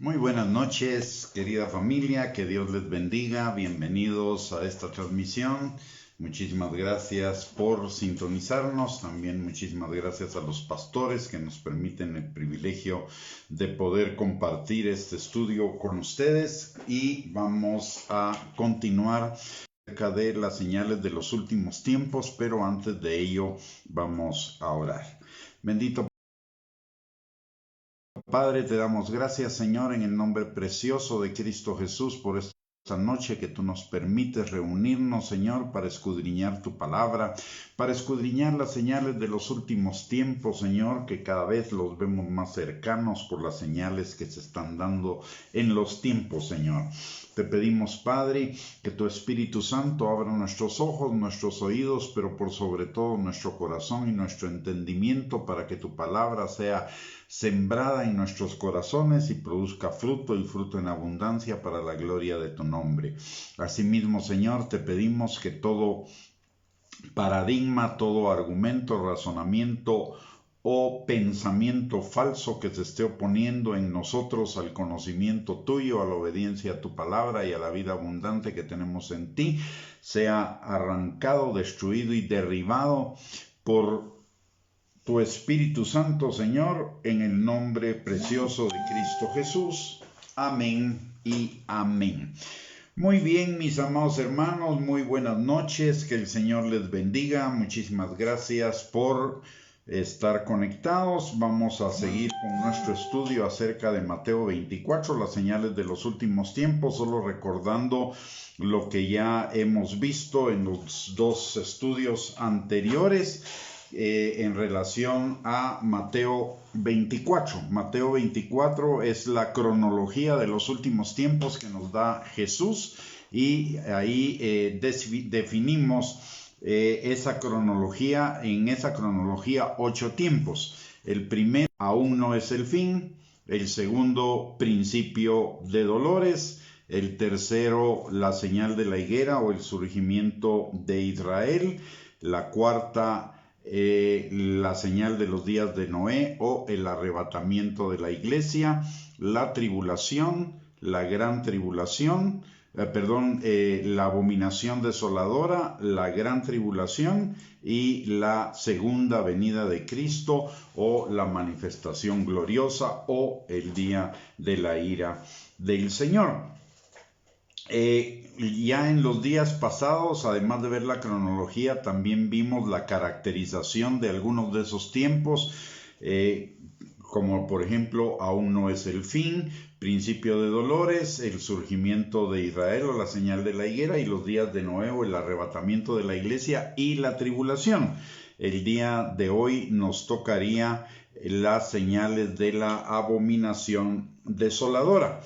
Muy buenas noches, querida familia, que Dios les bendiga. Bienvenidos a esta transmisión. Muchísimas gracias por sintonizarnos. También muchísimas gracias a los pastores que nos permiten el privilegio de poder compartir este estudio con ustedes. Y vamos a continuar acerca de las señales de los últimos tiempos, pero antes de ello vamos a orar. Bendito Padre, te damos gracias, Señor, en el nombre precioso de Cristo Jesús, por esta noche que tú nos permites reunirnos, Señor, para escudriñar tu palabra, para escudriñar las señales de los últimos tiempos, Señor, que cada vez los vemos más cercanos por las señales que se están dando en los tiempos, Señor. Te pedimos, Padre, que tu Espíritu Santo abra nuestros ojos, nuestros oídos, pero por sobre todo nuestro corazón y nuestro entendimiento para que tu palabra sea sembrada en nuestros corazones y produzca fruto y fruto en abundancia para la gloria de tu nombre. Asimismo, Señor, te pedimos que todo paradigma, todo argumento, razonamiento o pensamiento falso que se esté oponiendo en nosotros al conocimiento tuyo, a la obediencia a tu palabra y a la vida abundante que tenemos en ti, sea arrancado, destruido y derribado por tu Espíritu Santo, Señor, en el nombre precioso de Cristo Jesús. Amén y amén. Muy bien, mis amados hermanos, muy buenas noches, que el Señor les bendiga. Muchísimas gracias por estar conectados. Vamos a seguir con nuestro estudio acerca de Mateo 24, las señales de los últimos tiempos, solo recordando lo que ya hemos visto en los dos estudios anteriores. En relación a Mateo 24. Mateo 24 es la cronología de los últimos tiempos que nos da Jesús y ahí definimos esa cronología, en esa cronología 8 tiempos. El primero, aún no es el fin. El segundo, principio de dolores. El tercero, la señal de la higuera o el surgimiento de Israel. La cuarta, la señal de los días de Noé o el arrebatamiento de la iglesia, la tribulación, la gran tribulación, la abominación desoladora, la gran tribulación y la segunda venida de Cristo o la manifestación gloriosa o el día de la ira del Señor. Ya en los días pasados, además de ver la cronología, también vimos la caracterización de algunos de esos tiempos, como por ejemplo, aún no es el fin, principio de dolores, el surgimiento de Israel o la señal de la higuera y los días de Noé o el arrebatamiento de la iglesia y la tribulación. El día de hoy nos tocaría las señales de la abominación desoladora.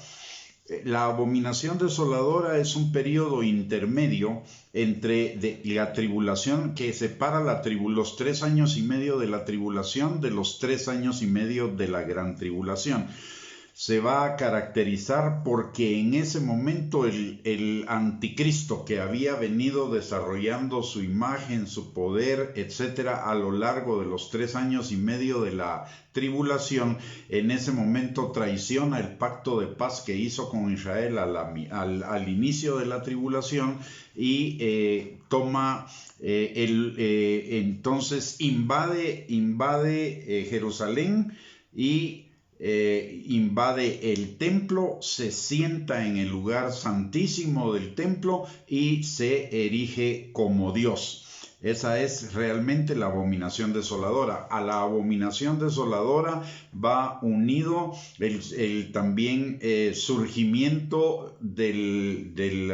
La abominación desoladora es un periodo intermedio entre la tribulación que separa los 3 años y medio de la tribulación de los 3 años y medio de la gran tribulación. Se va a caracterizar porque en ese momento el anticristo, que había venido desarrollando su imagen, su poder, etcétera, a lo largo de los 3 años y medio de la tribulación, en ese momento traiciona el pacto de paz que hizo con Israel al inicio de la tribulación y toma entonces invade Jerusalén y invade el templo, se sienta en el lugar santísimo del templo y se erige como Dios. Esa es realmente la abominación desoladora. A la abominación desoladora va unido el también surgimiento del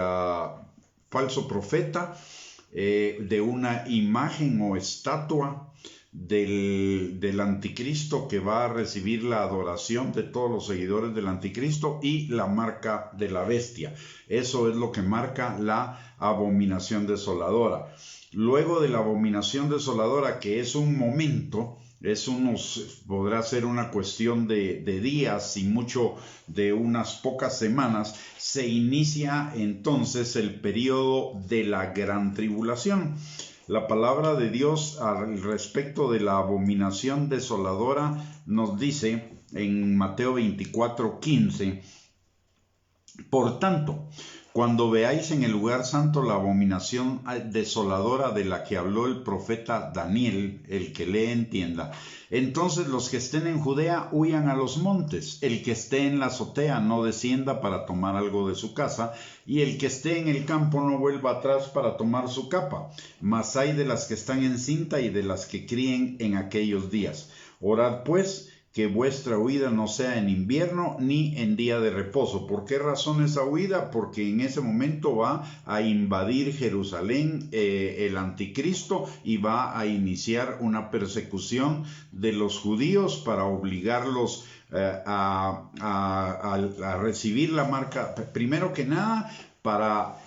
falso profeta, de una imagen o estatua del anticristo que va a recibir la adoración de todos los seguidores del anticristo y la marca de la bestia. Eso es lo que marca la abominación desoladora. Luego de la abominación desoladora, que es un momento, podrá ser una cuestión de días y mucho de unas pocas semanas, se inicia entonces el periodo de la gran tribulación. La palabra de Dios al respecto de la abominación desoladora nos dice en Mateo 24:15. Por tanto, cuando veáis en el lugar santo la abominación desoladora de la que habló el profeta Daniel, el que lee entienda, entonces los que estén en Judea huyan a los montes, el que esté en la azotea no descienda para tomar algo de su casa, y el que esté en el campo no vuelva atrás para tomar su capa. Mas hay de las que están en cinta y de las que críen en aquellos días. Orad pues, que vuestra huida no sea en invierno ni en día de reposo. ¿Por qué razón esa huida? Porque en ese momento va a invadir Jerusalén el anticristo y va a iniciar una persecución de los judíos para obligarlos a recibir la marca, primero que nada, para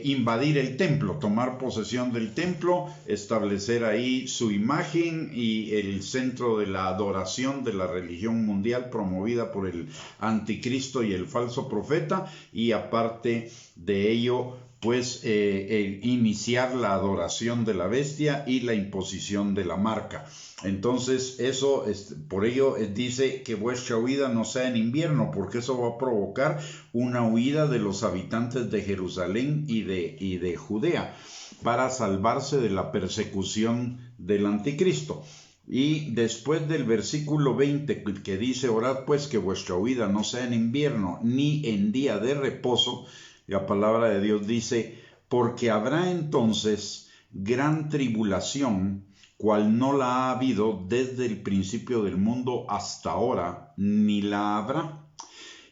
invadir el templo, tomar posesión del templo, establecer ahí su imagen y el centro de la adoración de la religión mundial promovida por el anticristo y el falso profeta, y aparte de ello, pues iniciar la adoración de la bestia y la imposición de la marca. Entonces eso, por ello dice que vuestra huida no sea en invierno, porque eso va a provocar una huida de los habitantes de Jerusalén y de Judea para salvarse de la persecución del anticristo. Y después del versículo 20 que dice, orad pues que vuestra huida no sea en invierno ni en día de reposo, la palabra de Dios dice, porque habrá entonces gran tribulación, cual no la ha habido desde el principio del mundo hasta ahora, ni la habrá.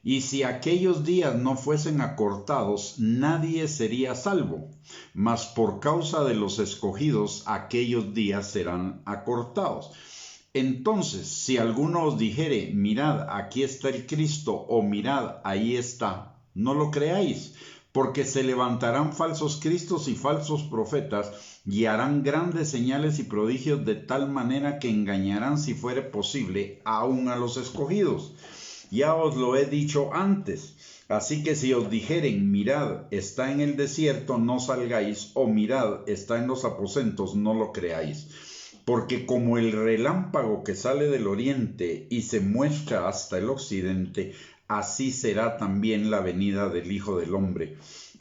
Y si aquellos días no fuesen acortados, nadie sería salvo, mas por causa de los escogidos, aquellos días serán acortados. Entonces, si alguno os dijere, mirad, aquí está el Cristo, o mirad, ahí está, no lo creáis, porque se levantarán falsos cristos y falsos profetas, y harán grandes señales y prodigios de tal manera que engañarán, si fuere posible, aún a los escogidos. Ya os lo he dicho antes. Así que si os dijeren, mirad, está en el desierto, no salgáis, o mirad, está en los aposentos, no lo creáis. Porque como el relámpago que sale del oriente y se muestra hasta el occidente, así será también la venida del Hijo del Hombre.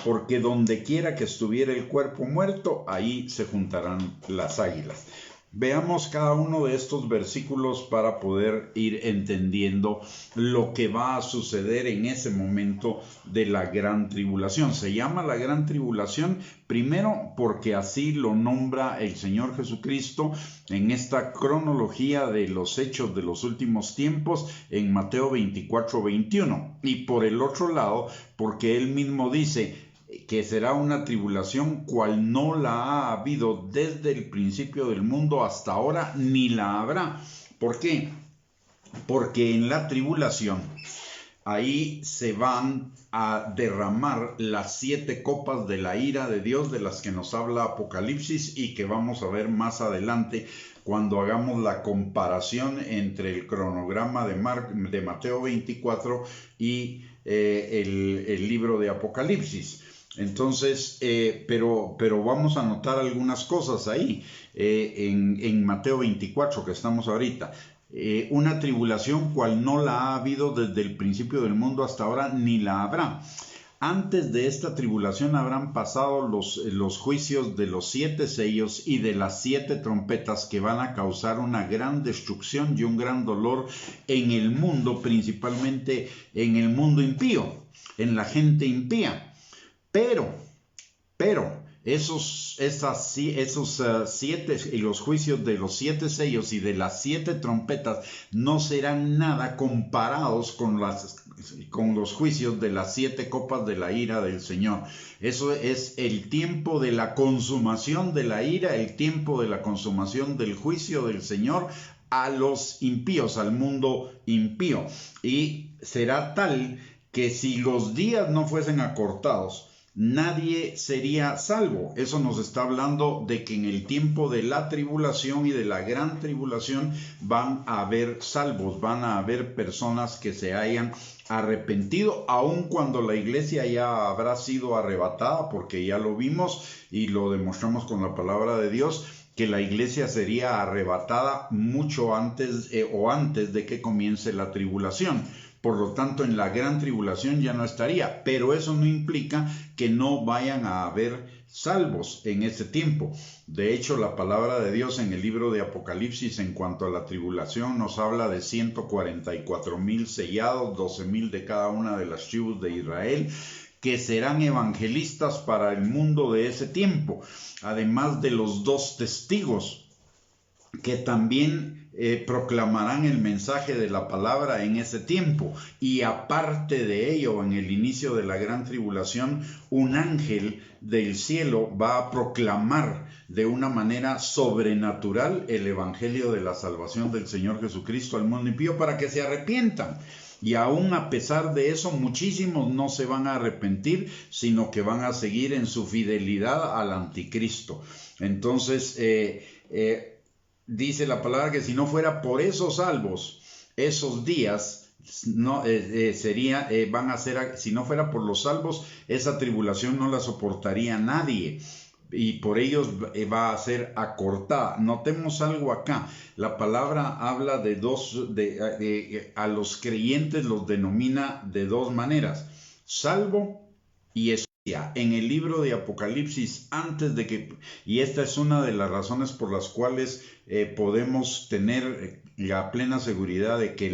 Porque donde quiera que estuviera el cuerpo muerto, ahí se juntarán las águilas. Veamos cada uno de estos versículos para poder ir entendiendo lo que va a suceder en ese momento de la gran tribulación. Se llama la gran tribulación primero porque así lo nombra el Señor Jesucristo en esta cronología de los hechos de los últimos tiempos en Mateo 24:21. Y por el otro lado, porque él mismo dice que será una tribulación cual no la ha habido desde el principio del mundo hasta ahora, ni la habrá. ¿Por qué? Porque en la tribulación ahí se van a derramar las 7 copas de la ira de Dios de las que nos habla Apocalipsis y que vamos a ver más adelante cuando hagamos la comparación entre el cronograma de Mateo 24 y el libro de Apocalipsis. Entonces, pero vamos a notar algunas cosas ahí en Mateo 24 que estamos ahorita. Una tribulación cual no la ha habido desde el principio del mundo hasta ahora, ni la habrá. Antes de esta tribulación habrán pasado los juicios de los 7 sellos y de las 7 trompetas que van a causar una gran destrucción y un gran dolor en el mundo, principalmente en el mundo impío, en la gente impía. Pero, esos 7 y los juicios de los 7 sellos y de las 7 trompetas no serán nada comparados con los juicios de las 7 copas de la ira del Señor. Eso es el tiempo de la consumación de la ira, el tiempo de la consumación del juicio del Señor a los impíos, al mundo impío. Y será tal que si los días no fuesen acortados, nadie sería salvo. Eso nos está hablando de que en el tiempo de la tribulación y de la gran tribulación van a haber salvos, van a haber personas que se hayan arrepentido, aun cuando la iglesia ya habrá sido arrebatada, porque ya lo vimos y lo demostramos con la palabra de Dios, que la iglesia sería arrebatada mucho antes antes de que comience la tribulación. Por lo tanto, en la gran tribulación ya no estaría, pero eso no implica que no vayan a haber salvos en ese tiempo. De hecho, la palabra de Dios en el libro de Apocalipsis en cuanto a la tribulación nos habla de 144,000 sellados, 12,000 de cada una de las tribus de Israel, que serán evangelistas para el mundo de ese tiempo, además de los 2 testigos que también proclamarán el mensaje de la palabra en ese tiempo. Y aparte de ello, en el inicio de la gran tribulación, un ángel del cielo va a proclamar de una manera sobrenatural el evangelio de la salvación del Señor Jesucristo al mundo impío para que se arrepientan. Y aún a pesar de eso, muchísimos no se van a arrepentir, sino que van a seguir en su fidelidad al anticristo. Entonces, dice la palabra que si no fuera por esos salvos, esos días no van a ser, si no fuera por los salvos, esa tribulación no la soportaría nadie, y por ellos va a ser acortada. Notemos algo acá. La palabra habla a los creyentes los denomina de 2 maneras: salvo y escogido. En el libro de Apocalipsis, y esta es una de las razones por las cuales podemos tener la plena seguridad de que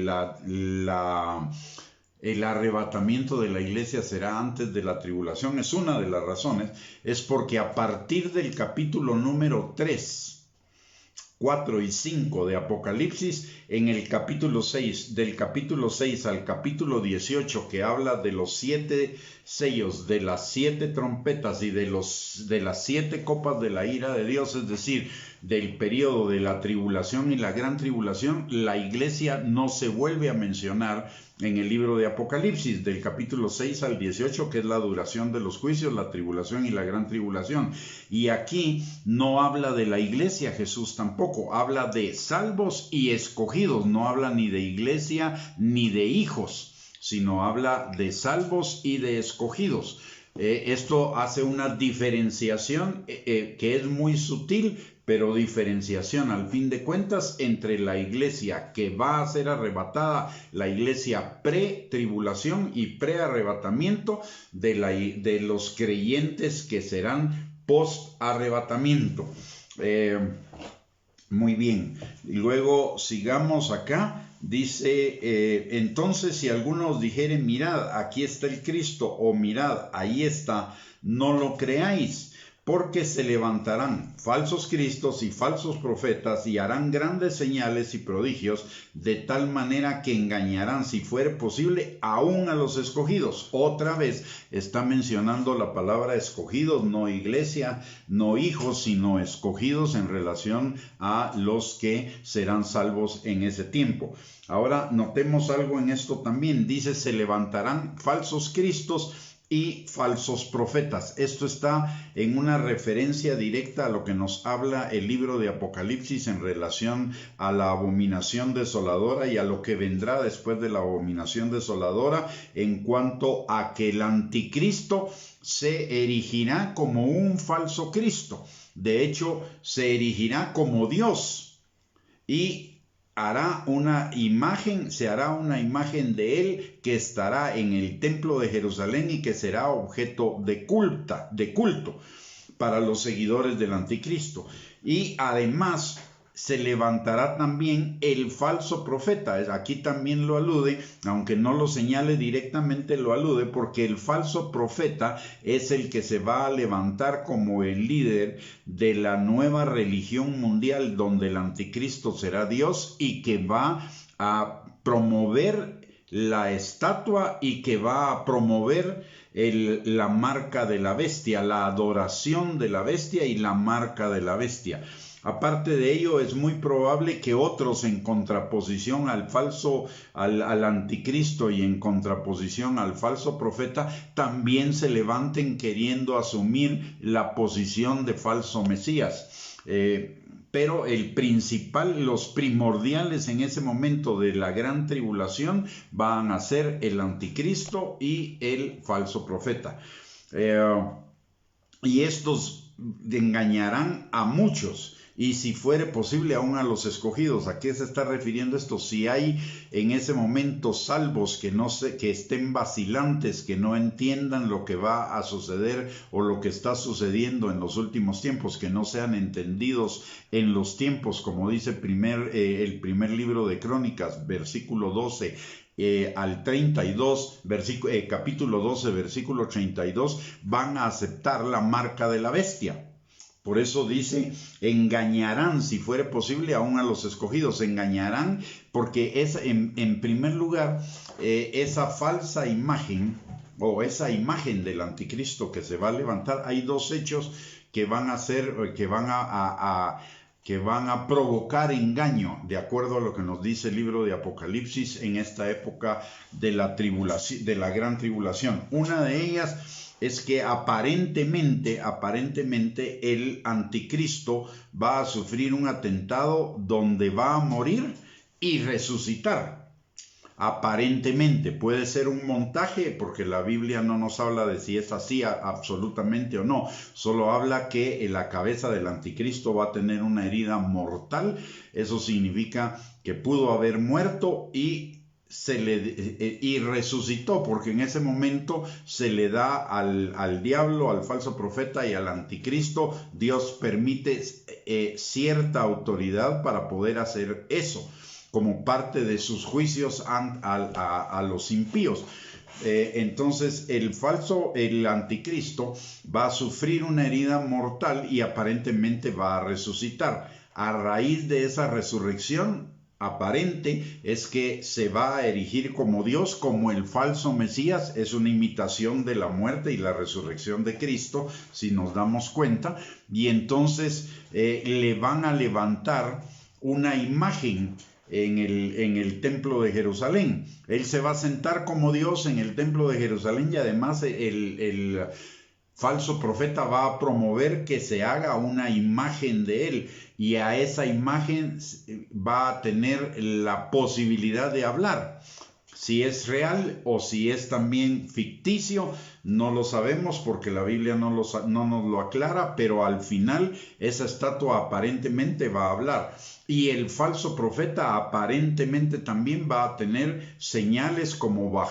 el arrebatamiento de la iglesia será antes de la tribulación, es una de las razones, es porque a partir del capítulo número 3, 4 y 5 de Apocalipsis, en el capítulo 6, del capítulo 6 al capítulo 18, que habla de los 7 sellos, de las 7 trompetas y de las 7 copas de la ira de Dios, es decir, del periodo de la tribulación y la gran tribulación, la iglesia no se vuelve a mencionar en el libro de Apocalipsis, del capítulo 6 al 18, que es la duración de los juicios, la tribulación y la gran tribulación. Y aquí no habla de la iglesia Jesús tampoco, habla de salvos y escogidos, no habla ni de iglesia ni de hijos, sino habla de salvos y de escogidos. Esto hace una diferenciación que es muy sutil, pero diferenciación al fin de cuentas entre la iglesia que va a ser arrebatada, la iglesia pre-tribulación y pre-arrebatamiento, de los creyentes que serán post-arrebatamiento. Muy bien, luego sigamos acá. Dice, entonces si alguno os dijere, mirad, aquí está el Cristo, o mirad, ahí está, no lo creáis, porque se levantarán falsos cristos y falsos profetas y harán grandes señales y prodigios, de tal manera que engañarán, si fuere posible, aún a los escogidos. Otra vez está mencionando la palabra escogidos, no iglesia, no hijos, sino escogidos en relación a los que serán salvos en ese tiempo. Ahora notemos algo en esto también. Dice, se levantarán falsos cristos y falsos profetas. Esto está en una referencia directa a lo que nos habla el libro de Apocalipsis en relación a la abominación desoladora y a lo que vendrá después de la abominación desoladora, en cuanto a que el anticristo se erigirá como un falso Cristo. De hecho, se erigirá como Dios y se hará una imagen de él que estará en el templo de Jerusalén y que será objeto de culto para los seguidores del anticristo. Y además se levantará también el falso profeta. Aquí también lo alude, aunque no lo señale directamente, lo alude, porque el falso profeta es el que se va a levantar como el líder de la nueva religión mundial, donde el anticristo será Dios y que va a promover la estatua y que va a promover la marca de la bestia, la adoración de la bestia y la marca de la bestia. Aparte de ello, es muy probable que otros, en contraposición al anticristo y en contraposición al falso profeta, también se levanten queriendo asumir la posición de falso Mesías. Pero los primordiales en ese momento de la gran tribulación van a ser el anticristo y el falso profeta. Y estos engañarán a muchos. y si fuere posible aún a los escogidos. ¿A qué se está refiriendo esto? Si hay en ese momento salvos que estén vacilantes, que no entiendan lo que va a suceder o lo que está sucediendo en los últimos tiempos, que no sean entendidos en los tiempos, como dice el primer libro de Crónicas, versículo 12 al 32, capítulo 12, versículo 32, van a aceptar la marca de la bestia. Por eso dice, engañarán, si fuere posible, aún a los escogidos. Engañarán porque es, en primer lugar, esa falsa imagen o esa imagen del anticristo que se va a levantar. Hay dos hechos que van a provocar engaño, de acuerdo a lo que nos dice el libro de Apocalipsis en esta época de la tribulación, de la gran tribulación. Una de ellas es que aparentemente el anticristo va a sufrir un atentado donde va a morir y resucitar. Aparentemente puede ser un montaje, porque la Biblia no nos habla de si es así absolutamente o no, solo habla que la cabeza del anticristo va a tener una herida mortal. Eso significa que pudo haber muerto y resucitó, porque en ese momento se le da al diablo, al falso profeta y al anticristo, Dios permite cierta autoridad para poder hacer eso, como parte de sus juicios a los impíos. Entonces el anticristo va a sufrir una herida mortal y aparentemente va a resucitar. A raíz de esa resurrección aparente es que se va a erigir como Dios, como el falso Mesías. Es una imitación de la muerte y la resurrección de Cristo, si nos damos cuenta, y entonces le van a levantar una imagen en el templo de Jerusalén. Él se va a sentar como Dios en el templo de Jerusalén, y además el falso profeta va a promover que se haga una imagen de él, y a esa imagen va a tener la posibilidad de hablar. Si es real o si es también ficticio, no lo sabemos, porque la Biblia no nos lo aclara, pero al final esa estatua aparentemente va a hablar. Y el falso profeta aparentemente también va a tener señales como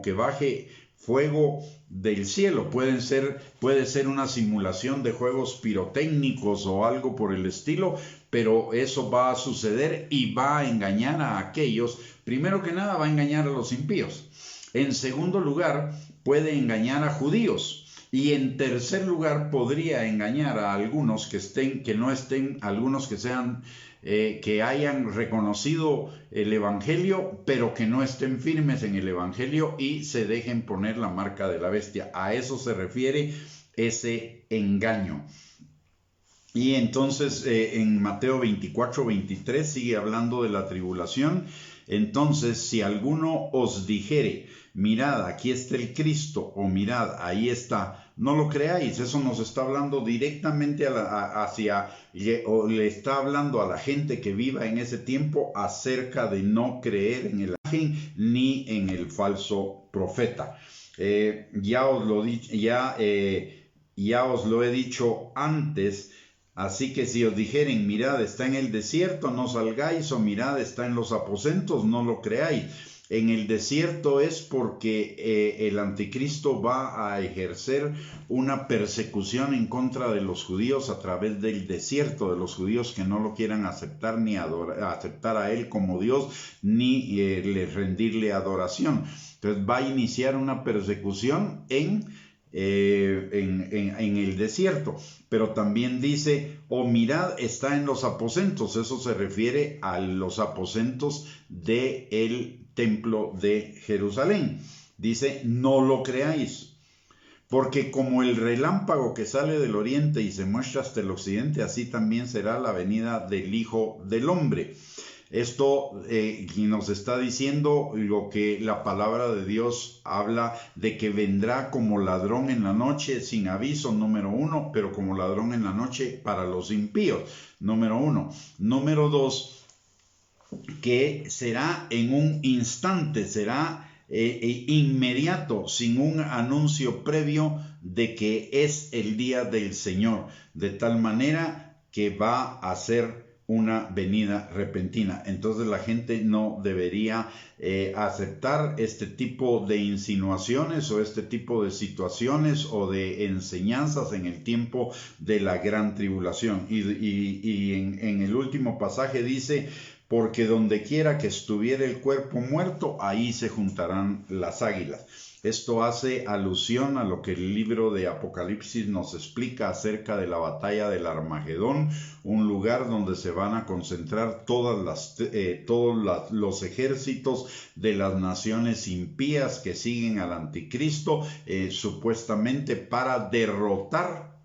que baje fuego del cielo. Puede ser una simulación de juegos pirotécnicos o algo por el estilo, pero eso va a suceder y va a engañar a aquellos. Primero que nada, va a engañar a los impíos. En segundo lugar, puede engañar a judíos. Y en tercer lugar, podría engañar a algunos que hayan reconocido el evangelio, pero que no estén firmes en el evangelio y se dejen poner la marca de la bestia. A eso se refiere ese engaño. Y entonces en Mateo 24-23 sigue hablando de la tribulación. Entonces, si alguno os dijere, mirad, aquí está el Cristo, o mirad, ahí está, no lo creáis. Eso nos está hablando directamente o le está hablando a la gente que viva en ese tiempo acerca de no creer en el ángel ni en el falso profeta. Ya os lo he dicho antes. Así que si os dijeren, mirad, está en el desierto, no salgáis, o mirad, está en los aposentos, no lo creáis. En el desierto es porque el anticristo va a ejercer una persecución en contra de los judíos a través del desierto, de los judíos que no lo quieran aceptar ni aceptar a él como Dios, ni rendirle adoración. Entonces va a iniciar una persecución en el desierto. Pero también dice, mirad, está en los aposentos. Eso se refiere a los aposentos del templo de Jerusalén. Dice, no lo creáis, porque como el relámpago que sale del oriente y se muestra hasta el occidente, así también será la venida del Hijo del Hombre. Esto nos está diciendo lo que la palabra de Dios habla de, que vendrá como ladrón en la noche, sin aviso, número 1, pero como ladrón en la noche para los impíos, número 1. Número 2, que será en un instante, será inmediato, sin un anuncio previo de que es el día del Señor, de tal manera que va a ser una venida repentina. Entonces la gente no debería aceptar este tipo de insinuaciones o este tipo de situaciones o de enseñanzas en el tiempo de la gran tribulación. Y en el último pasaje dice: porque donde quiera que estuviera el cuerpo muerto, ahí se juntarán las águilas. Esto hace alusión a lo que el libro de Apocalipsis nos explica acerca de la batalla del Armagedón, un lugar donde se van a concentrar todos los ejércitos de las naciones impías que siguen al anticristo, supuestamente para derrotar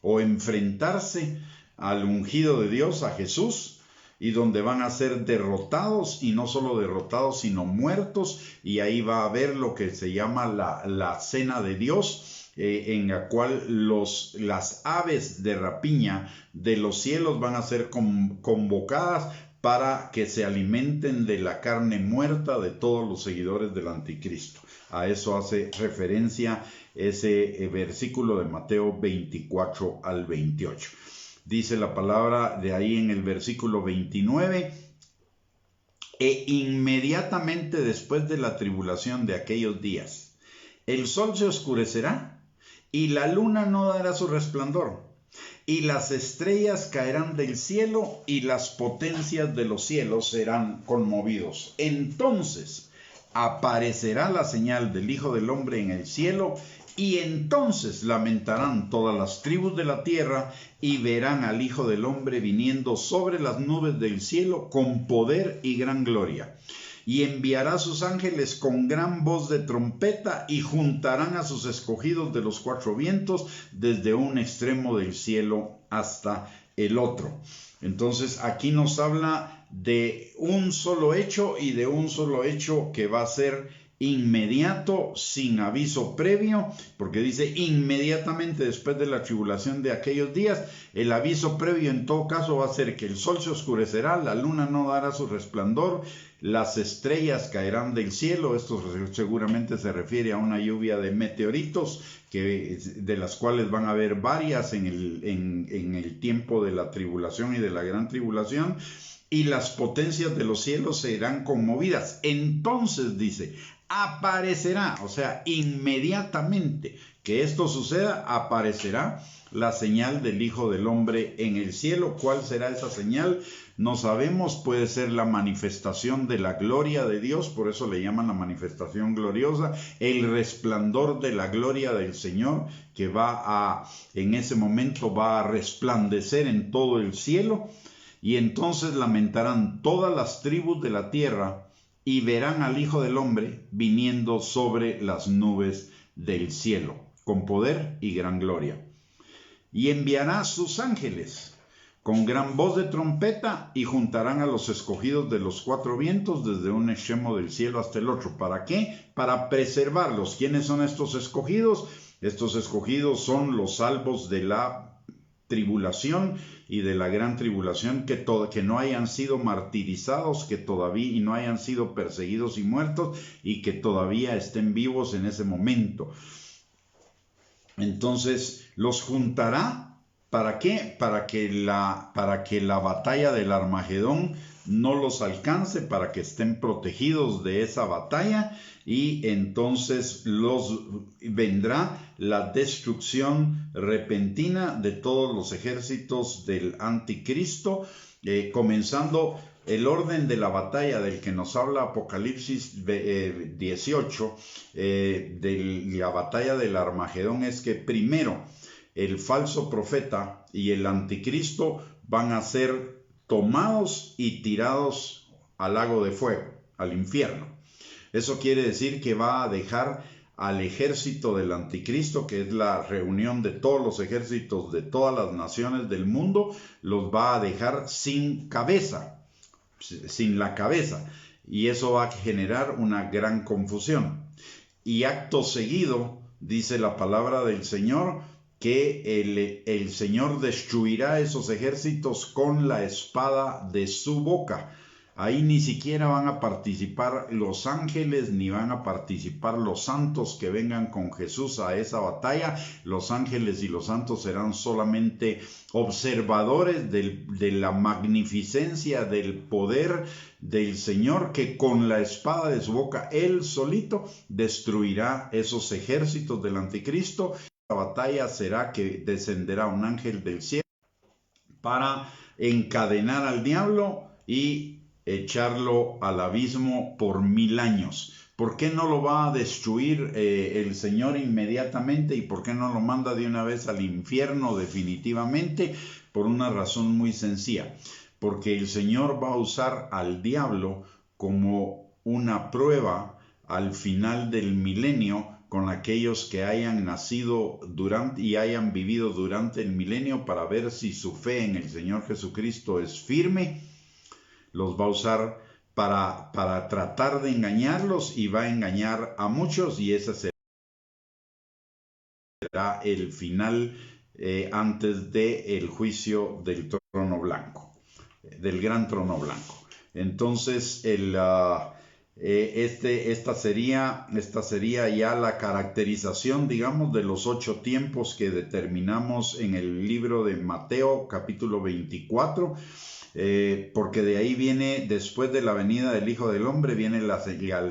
o enfrentarse al ungido de Dios, a Jesús, y donde van a ser derrotados, y no solo derrotados, sino muertos, y ahí va a haber lo que se llama la cena de Dios, en la cual las aves de rapiña de los cielos van a ser convocadas para que se alimenten de la carne muerta de todos los seguidores del anticristo. A eso hace referencia ese versículo de Mateo 24 al 28. Dice la palabra de ahí en el versículo 29, e inmediatamente después de la tribulación de aquellos días, el sol se oscurecerá y la luna no dará su resplandor, y las estrellas caerán del cielo y las potencias de los cielos serán conmovidos. Entonces aparecerá la señal del Hijo del Hombre en el cielo, y entonces lamentarán todas las tribus de la tierra y verán al Hijo del Hombre viniendo sobre las nubes del cielo con poder y gran gloria. Y enviará a sus ángeles con gran voz de trompeta y juntarán a sus escogidos de los cuatro vientos desde un extremo del cielo hasta el otro. Entonces aquí nos habla de un solo hecho, y de un solo hecho que va a ser inmediato, sin aviso previo, porque dice inmediatamente después de la tribulación de aquellos días. El aviso previo en todo caso va a ser que el sol se oscurecerá, la luna no dará su resplandor, las estrellas caerán del cielo. Esto seguramente se refiere a una lluvia de meteoritos, de las cuales van a haber varias en el tiempo de la tribulación y de la gran tribulación, y las potencias de los cielos serán conmovidas. Entonces dice, aparecerá, o sea, inmediatamente que esto suceda, aparecerá la señal del Hijo del Hombre en el cielo. ¿Cuál será esa señal? No sabemos, puede ser la manifestación de la gloria de Dios, por eso le llaman la manifestación gloriosa, el resplandor de la gloria del Señor, que en ese momento va a resplandecer en todo el cielo, y entonces lamentarán todas las tribus de la tierra y verán al Hijo del Hombre viniendo sobre las nubes del cielo, con poder y gran gloria. Y enviará sus ángeles con gran voz de trompeta y juntarán a los escogidos de los cuatro vientos desde un extremo del cielo hasta el otro. ¿Para qué? Para preservarlos. ¿Quiénes son estos escogidos? Estos escogidos son los salvos de la tribulación y de la gran tribulación, que no hayan sido martirizados, que todavía y no hayan sido perseguidos y muertos, y que todavía estén vivos en ese momento. Entonces los juntará. ¿Para qué? Para que la batalla del Armagedón no los alcance, para que estén protegidos de esa batalla, y entonces vendrá la destrucción repentina de todos los ejércitos del anticristo, comenzando el orden de la batalla del que nos habla Apocalipsis 18, de la batalla del Armagedón. Es que primero el falso profeta y el anticristo van a ser tomados y tirados al lago de fuego, al infierno. Eso quiere decir que va a dejar al ejército del anticristo, que es la reunión de todos los ejércitos de todas las naciones del mundo, los va a dejar sin cabeza, sin la cabeza, y eso va a generar una gran confusión. Y acto seguido, dice la palabra del Señor, que el Señor destruirá esos ejércitos con la espada de su boca. Ahí ni siquiera van a participar los ángeles, ni van a participar los santos que vengan con Jesús a esa batalla. Los ángeles y los santos serán solamente observadores de la magnificencia del poder del Señor, que con la espada de su boca, él solito destruirá esos ejércitos del anticristo. La batalla será que descenderá un ángel del cielo para encadenar al diablo y echarlo al abismo por 1000 años. ¿Por qué no lo va a destruir el Señor inmediatamente? ¿Y por qué no lo manda de una vez al infierno definitivamente? Por una razón muy sencilla. Porque el Señor va a usar al diablo como una prueba al final del milenio con aquellos que hayan nacido durante y hayan vivido durante el milenio, para ver si su fe en el Señor Jesucristo es firme. Los va a usar para tratar de engañarlos, y va a engañar a muchos, y ese será el final antes del juicio del trono blanco, del gran trono blanco. Entonces esta sería ya la caracterización, digamos, de los 8 tiempos que determinamos en el libro de Mateo, capítulo 24, porque de ahí viene, después de la venida del Hijo del Hombre, viene la señal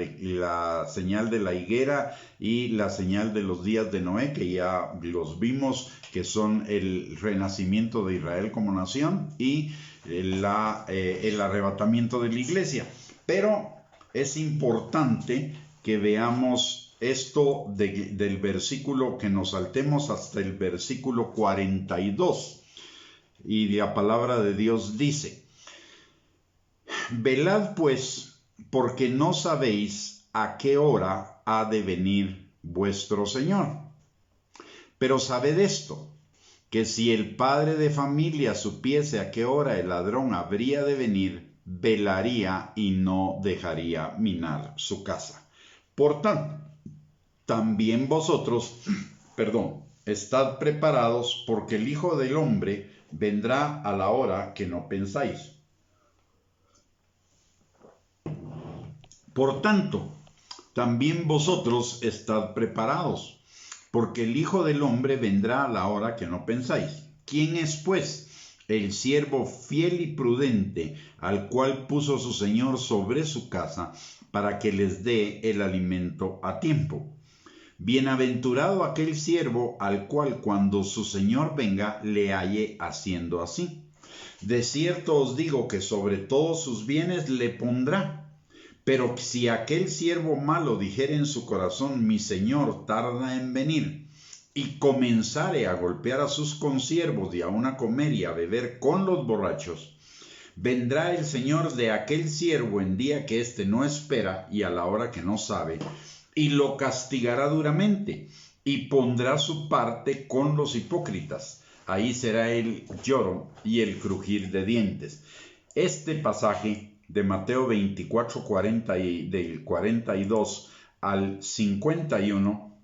de la higuera y la señal de los días de Noé, que ya los vimos, que son el renacimiento de Israel como nación y el arrebatamiento de la iglesia. Pero es importante que veamos esto del versículo, que nos saltemos hasta el versículo 42. Y la palabra de Dios dice: velad pues, porque no sabéis a qué hora ha de venir vuestro Señor. Pero sabed esto, que si el padre de familia supiese a qué hora el ladrón habría de venir, velaría y no dejaría minar su casa. Por tanto, también vosotros, estad preparados, porque el Hijo del Hombre vendrá a la hora que no pensáis. Por tanto, también vosotros estad preparados, porque el Hijo del Hombre vendrá a la hora que no pensáis. ¿Quién es, pues, el siervo fiel y prudente, al cual puso su Señor sobre su casa, para que les dé el alimento a tiempo? Bienaventurado aquel siervo al cual, cuando su Señor venga, le halle haciendo así. De cierto os digo que sobre todos sus bienes le pondrá. Pero si aquel siervo malo dijere en su corazón: mi Señor tarda en venir, y comenzare a golpear a sus consiervos y aun a comer y a beber con los borrachos, vendrá el Señor de aquel siervo en día que éste no espera y a la hora que no sabe, y lo castigará duramente, y pondrá su parte con los hipócritas. Ahí será el lloro y el crujir de dientes. Este pasaje de Mateo 24, del 42 al 51,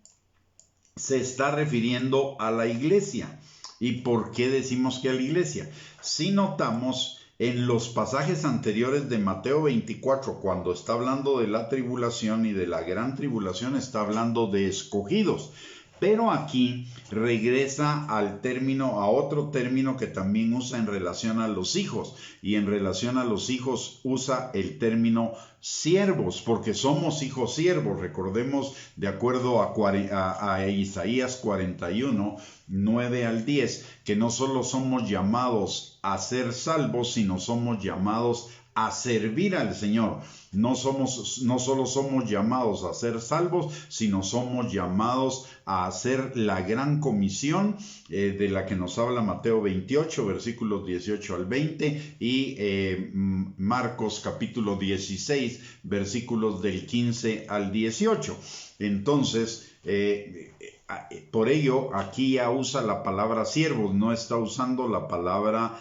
se está refiriendo a la iglesia. ¿Y por qué decimos que a la iglesia? Si notamos en los pasajes anteriores de Mateo 24, cuando está hablando de la tribulación y de la gran tribulación, está hablando de escogidos. Pero aquí regresa a otro término que también usa en relación a los hijos. Y en relación a los hijos usa el término siervos, porque somos hijos siervos. Recordemos, de acuerdo a Isaías 41, 9 al 10, que no solo somos llamados a ser salvos, sino somos llamados a servir al Señor. No solo somos llamados a ser salvos, sino somos llamados a hacer la gran comisión de la que nos habla Mateo 28, versículos 18 al 20, y Marcos capítulo 16, versículos del 15 al 18. Entonces, por ello, aquí ya usa la palabra siervos, no está usando la palabra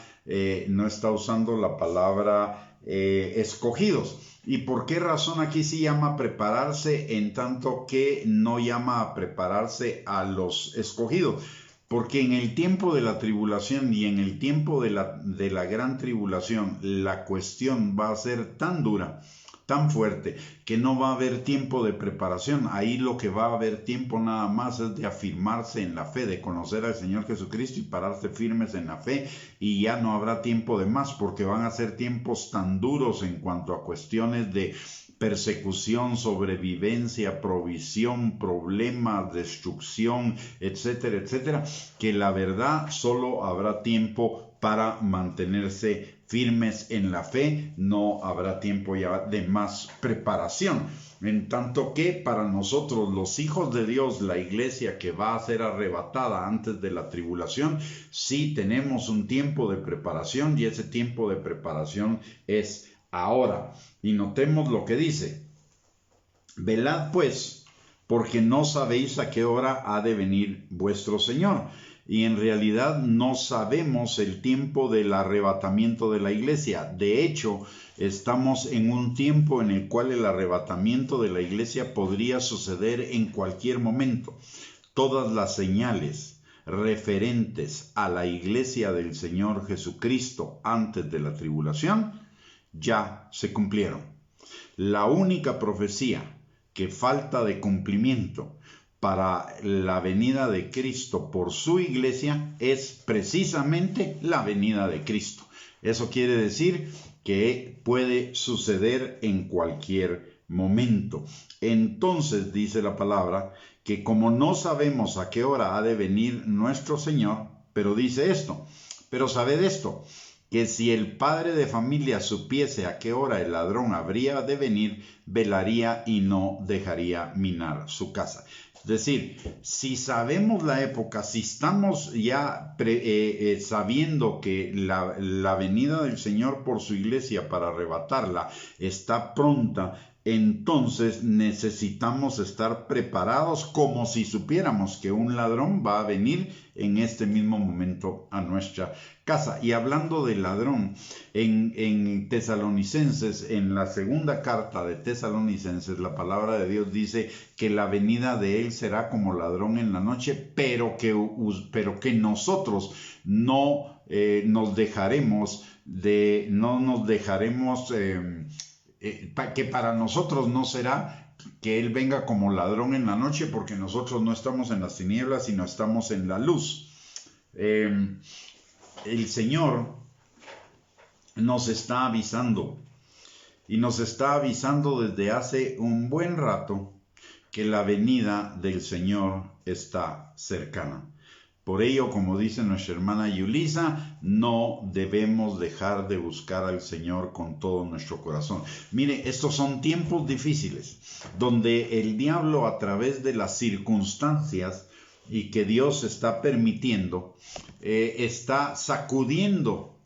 escogidos. ¿Y por qué razón aquí sí llama a prepararse, en tanto que no llama a prepararse a los escogidos? Porque en el tiempo de la tribulación y en el tiempo de la gran tribulación, la cuestión va a ser tan dura, tan fuerte, que no va a haber tiempo de preparación. Ahí lo que va a haber tiempo nada más es de afirmarse en la fe, de conocer al Señor Jesucristo y pararse firmes en la fe, y ya no habrá tiempo de más, porque van a ser tiempos tan duros en cuanto a cuestiones de persecución, sobrevivencia, provisión, problemas, destrucción, etcétera, etcétera, que la verdad solo habrá tiempo para mantenerse firmes en la fe, no habrá tiempo ya de más preparación. En tanto que para nosotros, los hijos de Dios, la iglesia que va a ser arrebatada antes de la tribulación, sí tenemos un tiempo de preparación, y ese tiempo de preparación es ahora. Y notemos lo que dice: velad pues, porque no sabéis a qué hora ha de venir vuestro Señor. Y en realidad no sabemos el tiempo del arrebatamiento de la iglesia. De hecho, estamos en un tiempo en el cual el arrebatamiento de la iglesia podría suceder en cualquier momento. Todas las señales referentes a la iglesia del Señor Jesucristo antes de la tribulación ya se cumplieron. La única profecía que falta de cumplimiento para la venida de Cristo por su iglesia es precisamente la venida de Cristo. Eso quiere decir que puede suceder en cualquier momento. Entonces dice la palabra que como no sabemos a qué hora ha de venir nuestro Señor, pero dice esto: pero sabed esto, que si el padre de familia supiese a qué hora el ladrón habría de venir, velaría y no dejaría minar su casa. Es decir, si sabemos la época, si estamos ya sabiendo que la venida del Señor por su iglesia para arrebatarla está pronta, entonces necesitamos estar preparados como si supiéramos que un ladrón va a venir en este mismo momento a nuestra casa. Y hablando de ladrón, en Tesalonicenses, en la segunda carta de Tesalonicenses, la palabra de Dios dice que la venida de él será como ladrón en la noche, pero que nosotros no nos dejaremos que para nosotros no será que Él venga como ladrón en la noche, porque nosotros no estamos en las tinieblas, sino estamos en la luz. El Señor nos está avisando, y nos está avisando desde hace un buen rato, que la venida del Señor está cercana. Por ello, como dice nuestra hermana Yulisa, no debemos dejar de buscar al Señor con todo nuestro corazón. Mire, estos son tiempos difíciles, donde el diablo, a través de las circunstancias y que Dios está permitiendo, está sacudiendo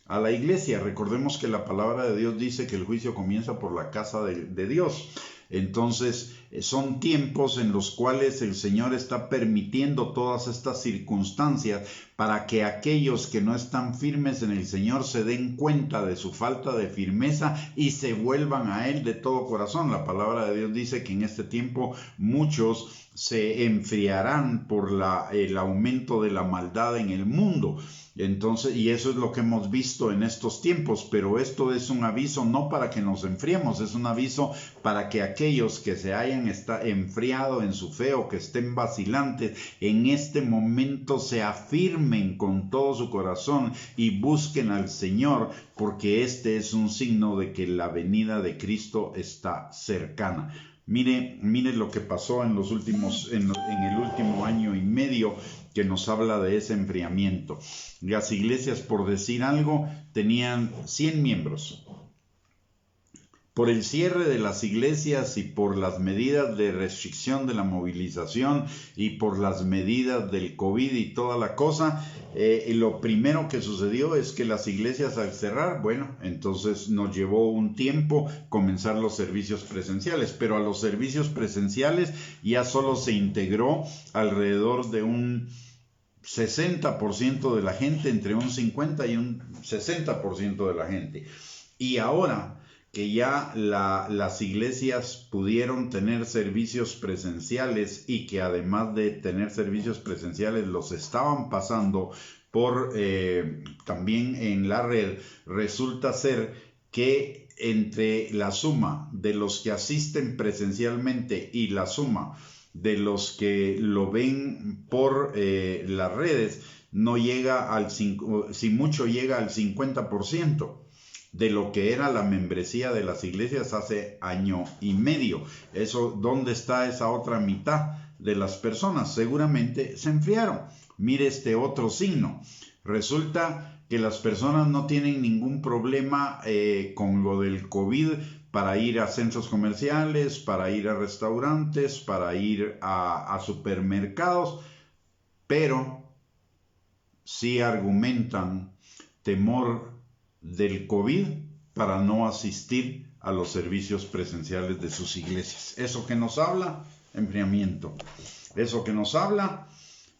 a la iglesia. Recordemos que la palabra de Dios dice que el juicio comienza por la casa de Dios. Entonces, son tiempos en los cuales el Señor está permitiendo todas estas circunstancias para que aquellos que no están firmes en el Señor se den cuenta de su falta de firmeza y se vuelvan a Él de todo corazón. La palabra de Dios dice que en este tiempo muchos se enfriarán por el aumento de la maldad en el mundo. Entonces, y eso es lo que hemos visto en estos tiempos, pero esto es un aviso no para que nos enfriemos, es un aviso para que aquellos que se hayan enfriado en su fe o que estén vacilantes, en este momento se afirmen con todo su corazón y busquen al Señor, porque este es un signo de que la venida de Cristo está cercana. Mire lo que pasó en el último año y medio, que nos habla de ese enfriamiento. Las iglesias, por decir algo, tenían 100 miembros. Por el cierre de las iglesias y por las medidas de restricción de la movilización y por las medidas del COVID y toda la cosa, lo primero que sucedió es que las iglesias, al cerrar, bueno, entonces nos llevó un tiempo comenzar los servicios presenciales, pero a los servicios presenciales ya solo se integró alrededor de un 60% de la gente, entre un 50 y un 60% de la gente. Y ahora que ya las iglesias pudieron tener servicios presenciales y que además de tener servicios presenciales los estaban pasando por también en la red, resulta ser que entre la suma de los que asisten presencialmente y la suma de los que lo ven por las redes, no llega al si mucho llega al 50% de lo que era la membresía de las iglesias hace año y medio. Eso, ¿dónde está esa otra mitad de las personas? Seguramente se enfriaron. Mire este otro signo. Resulta que las personas no tienen ningún problema con lo del COVID para ir a centros comerciales, para ir a restaurantes, para ir a supermercados, pero sí argumentan temor del COVID para no asistir a los servicios presenciales de sus iglesias. ¿Eso que nos habla? Enfriamiento. ¿Eso que nos habla?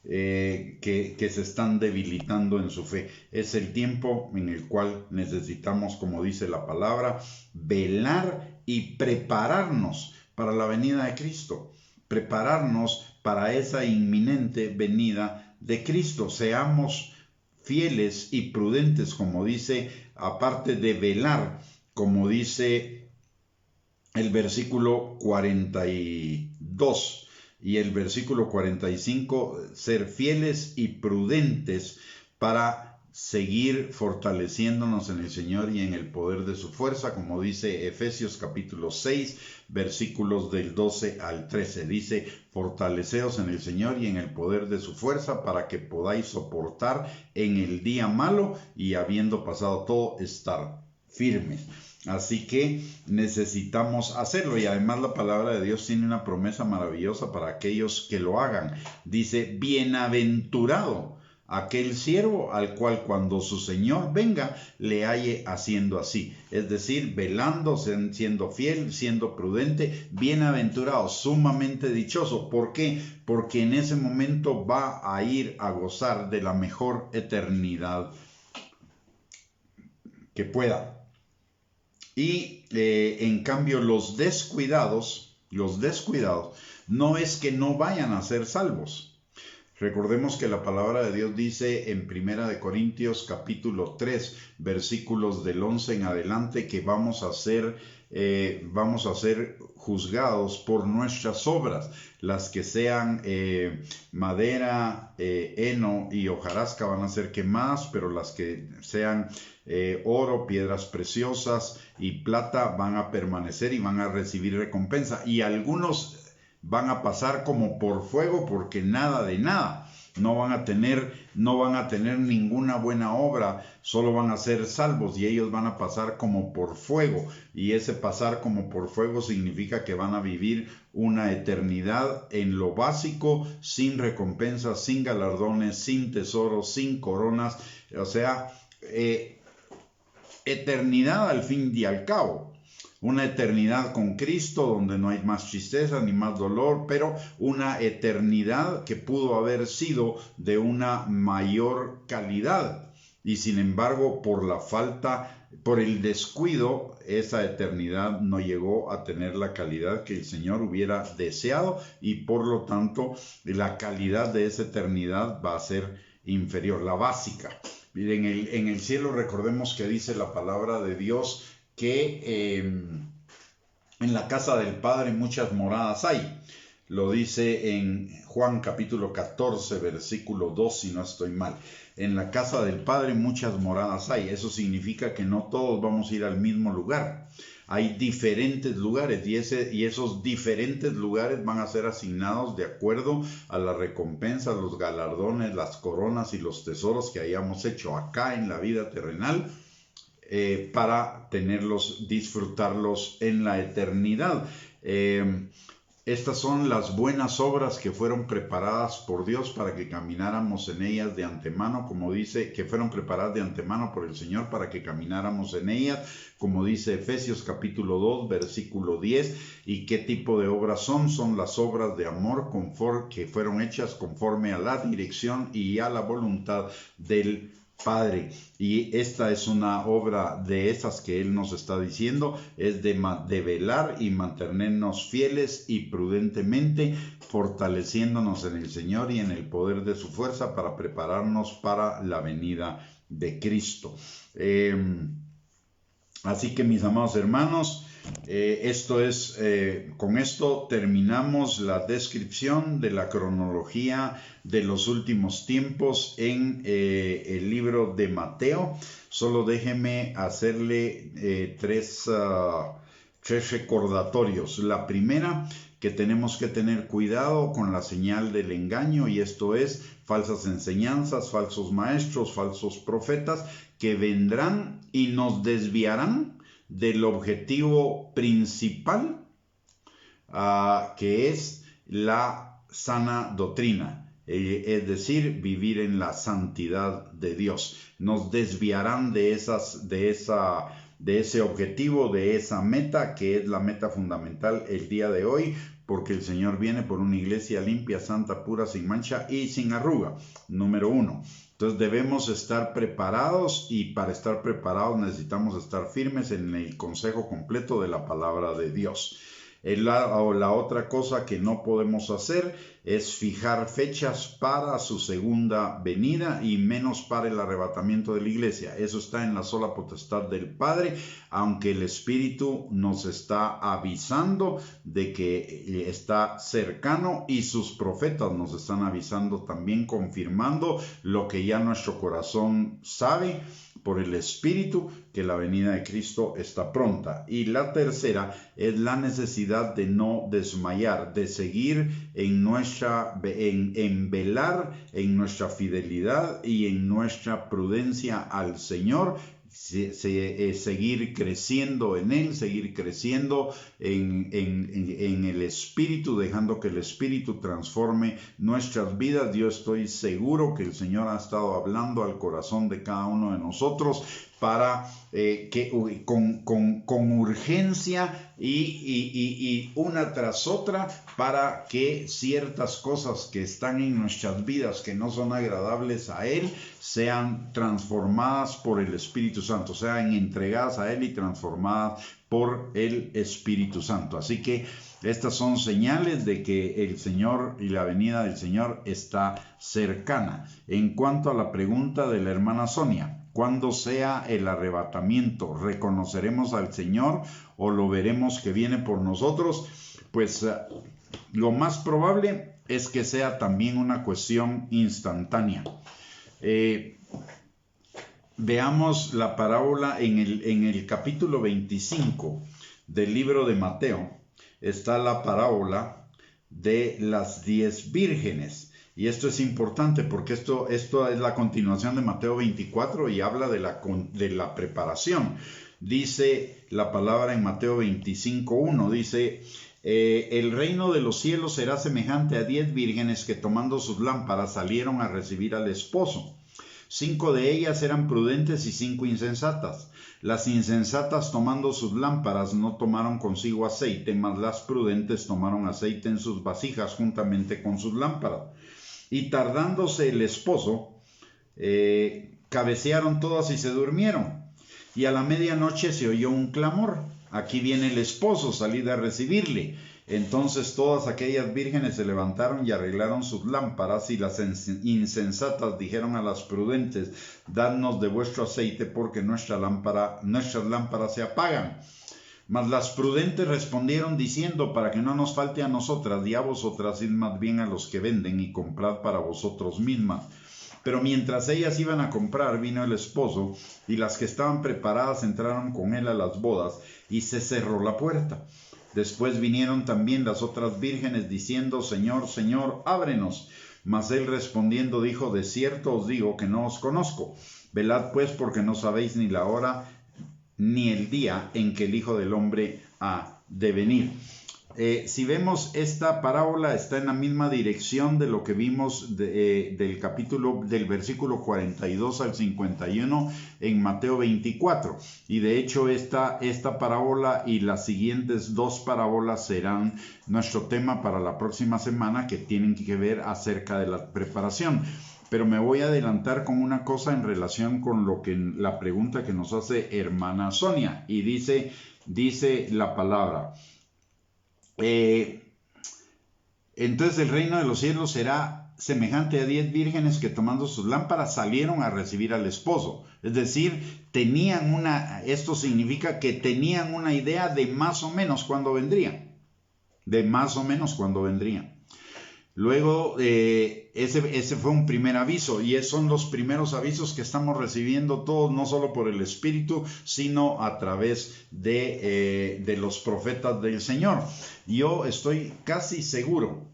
Que se están debilitando en su fe. Es el tiempo en el cual necesitamos, como dice la palabra, velar y prepararnos para la venida de Cristo. Prepararnos para esa inminente venida de Cristo. Seamos fieles y prudentes, como dice, aparte de velar, como dice el versículo 42 y el versículo 45, ser fieles y prudentes para seguir fortaleciéndonos en el Señor y en el poder de su fuerza, como dice Efesios capítulo 6, versículos del 12 al 13. Dice, fortaleceos en el Señor y en el poder de su fuerza, para que podáis soportar en el día malo y habiendo pasado todo, estar firmes. Así que necesitamos hacerlo, y además la palabra de Dios tiene una promesa maravillosa para aquellos que lo hagan. Dice, bienaventurado aquel siervo al cual cuando su Señor venga le halle haciendo así, es decir, velando, siendo fiel, siendo prudente. Bienaventurado, sumamente dichoso. ¿Por qué? Porque en ese momento va a ir a gozar de la mejor eternidad que pueda. Y en cambio los descuidados no es que no vayan a ser salvos. Recordemos que la palabra de Dios dice en 1 Corintios capítulo 3, versículos del 11 en adelante, que vamos a ser juzgados por nuestras obras, las que sean madera, heno y hojarasca van a ser quemadas, pero las que sean oro, piedras preciosas y plata van a permanecer y van a recibir recompensa. Y algunos van a pasar como por fuego, porque nada de nada. No van a tener ninguna buena obra, solo van a ser salvos, y ellos van a pasar como por fuego. Y ese pasar como por fuego significa que van a vivir una eternidad en lo básico, sin recompensas, sin galardones, sin tesoros, sin coronas. O sea, eternidad al fin y al cabo. Una eternidad con Cristo donde no hay más tristeza ni más dolor, pero una eternidad que pudo haber sido de una mayor calidad. Y sin embargo, por el descuido, esa eternidad no llegó a tener la calidad que el Señor hubiera deseado, y por lo tanto la calidad de esa eternidad va a ser inferior, la básica. En el cielo, recordemos que dice la palabra de Dios que en la casa del Padre muchas moradas hay. Lo dice en Juan capítulo 14, versículo 2, si no estoy mal. En la casa del Padre muchas moradas hay. Eso significa que no todos vamos a ir al mismo lugar. Hay diferentes lugares, y esos diferentes lugares van a ser asignados de acuerdo a las recompensas, los galardones, las coronas y los tesoros que hayamos hecho acá en la vida terrenal, para disfrutarlos en la eternidad. Estas son las buenas obras que fueron preparadas por Dios para que camináramos en ellas de antemano, como dice, que fueron preparadas de antemano por el Señor para que camináramos en ellas, como dice Efesios capítulo 2, versículo 10. ¿Y qué tipo de obras son? Son las obras de amor que fueron hechas conforme a la dirección y a la voluntad del Padre. Y esta es una obra de esas que Él nos está diciendo, es de velar y mantenernos fieles y prudentemente, fortaleciéndonos en el Señor y en el poder de su fuerza para prepararnos para la venida de Cristo. Así que, mis amados hermanos, con esto terminamos la descripción de la cronología de los últimos tiempos en el libro de Mateo. Solo déjeme hacerle tres recordatorios. La primera, que tenemos que tener cuidado con la señal del engaño, y esto es falsas enseñanzas, falsos maestros, falsos profetas, que vendrán y nos desviarán del objetivo principal, que es la sana doctrina, es decir, vivir en la santidad de Dios. Nos desviarán de ese objetivo, de esa meta, que es la meta fundamental el día de hoy, porque el Señor viene por una iglesia limpia, santa, pura, sin mancha y sin arruga. Número 1. Entonces debemos estar preparados, y para estar preparados necesitamos estar firmes en el consejo completo de la palabra de Dios. La otra cosa que no podemos hacer es fijar fechas para su segunda venida, y menos para el arrebatamiento de la iglesia. Eso está en la sola potestad del Padre, aunque el Espíritu nos está avisando de que está cercano, y sus profetas nos están avisando también, confirmando lo que ya nuestro corazón sabe por el Espíritu, que la venida de Cristo está pronta. Y la tercera es la necesidad de no desmayar, de seguir en velar en nuestra fidelidad y en nuestra prudencia al Señor. Seguir creciendo en Él, seguir creciendo en el Espíritu, dejando que el Espíritu transforme nuestras vidas. Yo estoy seguro que el Señor ha estado hablando al corazón de cada uno de nosotros para que con urgencia y una tras otra, para que ciertas cosas que están en nuestras vidas que no son agradables a Él sean transformadas por el Espíritu Santo, sean entregadas a Él y transformadas por el Espíritu Santo. Así que estas son señales de que el Señor y la venida del Señor está cercana. En cuanto a la pregunta de la hermana Sonia, cuando sea el arrebatamiento, ¿reconoceremos al Señor o lo veremos que viene por nosotros? Pues lo más probable es que sea también una cuestión instantánea. Veamos la parábola en el capítulo 25 del libro de Mateo. Está la parábola de las 10 vírgenes. Y esto es importante porque esto es la continuación de Mateo 24 y habla de la preparación. Dice la palabra en Mateo 25:1, dice: el reino de los cielos será semejante a 10 vírgenes que, tomando sus lámparas, salieron a recibir al esposo. 5 de ellas eran prudentes y 5 insensatas. Las insensatas, tomando sus lámparas, no tomaron consigo aceite, mas las prudentes tomaron aceite en sus vasijas juntamente con sus lámparas. Y tardándose el esposo, cabecearon todas y se durmieron. Y a la medianoche se oyó un clamor: aquí viene el esposo, salid a recibirle. Entonces todas aquellas vírgenes se levantaron y arreglaron sus lámparas, y las insensatas dijeron a las prudentes: dadnos de vuestro aceite, porque nuestras lámparas se apagan. Mas las prudentes respondieron diciendo: para que no nos falte a nosotras y a vosotras, id más bien a los que venden y comprad para vosotros mismas. Pero mientras ellas iban a comprar, vino el esposo, y las que estaban preparadas entraron con él a las bodas, y se cerró la puerta. Después vinieron también las otras vírgenes, diciendo: Señor, Señor, ábrenos. Mas él respondiendo dijo: de cierto os digo que no os conozco. Velad pues, porque no sabéis ni la hora ni el día en que el Hijo del Hombre ha de venir. Si vemos esta parábola, está en la misma dirección de lo que vimos del versículo 42 al 51 en Mateo 24. Y de hecho esta parábola y las siguientes 2 parábolas serán nuestro tema para la próxima semana, que tienen que ver acerca de la preparación. pero me voy a adelantar con una cosa en relación con la pregunta que nos hace hermana Sonia, y dice la palabra, entonces el reino de los cielos será semejante a 10 vírgenes que tomando sus lámparas salieron a recibir al esposo. Es decir, esto significa que tenían una idea de más o menos cuándo vendrían. Luego, ese fue un primer aviso, y esos son los primeros avisos que estamos recibiendo todos, no solo por el Espíritu, sino a través de los profetas del Señor. Yo estoy casi seguro,